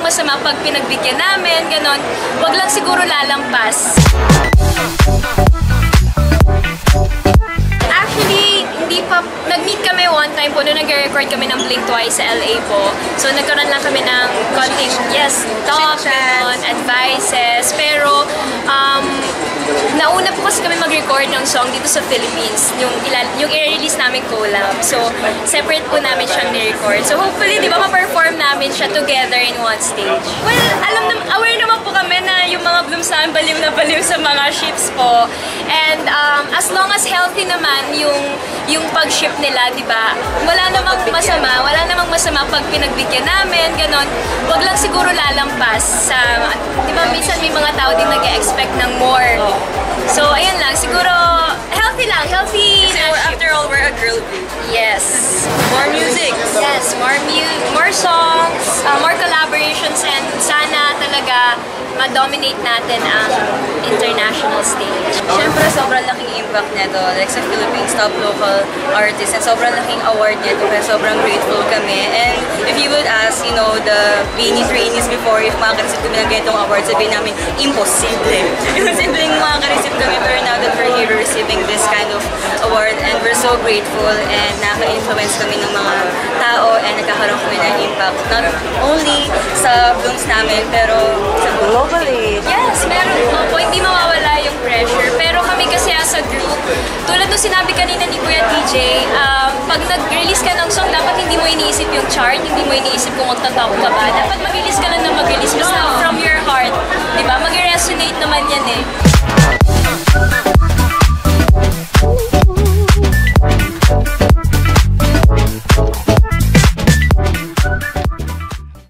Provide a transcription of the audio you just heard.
masama pag pinagbigyan namin, ganon. Wag lang siguro lalampas. Actually, hindi pa, nag-meet kami one time po, nung nag-record kami ng Blink Twice sa LA po. So, nagkaroon lang kami ng konting, talk, ganon, advices. Pero, nauna po kasi kami mag-record ng song dito sa Philippines, yung i-release namin collab. So, separate po namin siyang ni-record. So, hopefully, di ba, ma-perform namin siya together in one stage. Well, aware naman po kami na yung mga blooms namin baliw na baliw sa mga ships po. And as long as healthy naman yung pag-ship nila, di ba? Wala namang masama pag pinagbigyan namin, ganon. Wag lang siguro lalampas sa, di ba, minsan may mga tao din nag-expect ng more. So, ayun lang, siguro healthy lang, healthy. So, after all, we're a girl group. Yes. More music. Yes, more songs, more collaborations, and sana talaga ma-dominate natin ang international stage. Siyempre, sobrang laking impact nito. Like sa Philippines, top local artists, and sobrang laking award nito. Kaya sobrang grateful kami. And if you would ask, you know, the beanie trainees before, if makaka-receive kami ng ganitong award, sabihin namin, imposible. Imposibleng makaka-receive kami. Pero now that we're here receiving this kind of award, and we're so grateful, and naka-influence kami ng mga tao, and nagkakaroon kami ng impact. Not only sa blooms namin, pero sa globally. Yes, meron po. Hindi mawawala yung pressure. Pero kami kasi as a group, tulad nung sinabi kanina ni Kuya TJ, pag nag-release ka ng song, dapat hindi mo iniisip yung chart, hindi mo iniisip kung magta-top ka ba. Dapat mag-release ka lang na mag-release. Basta from your heart. Diba? Mag-resonate naman yan eh.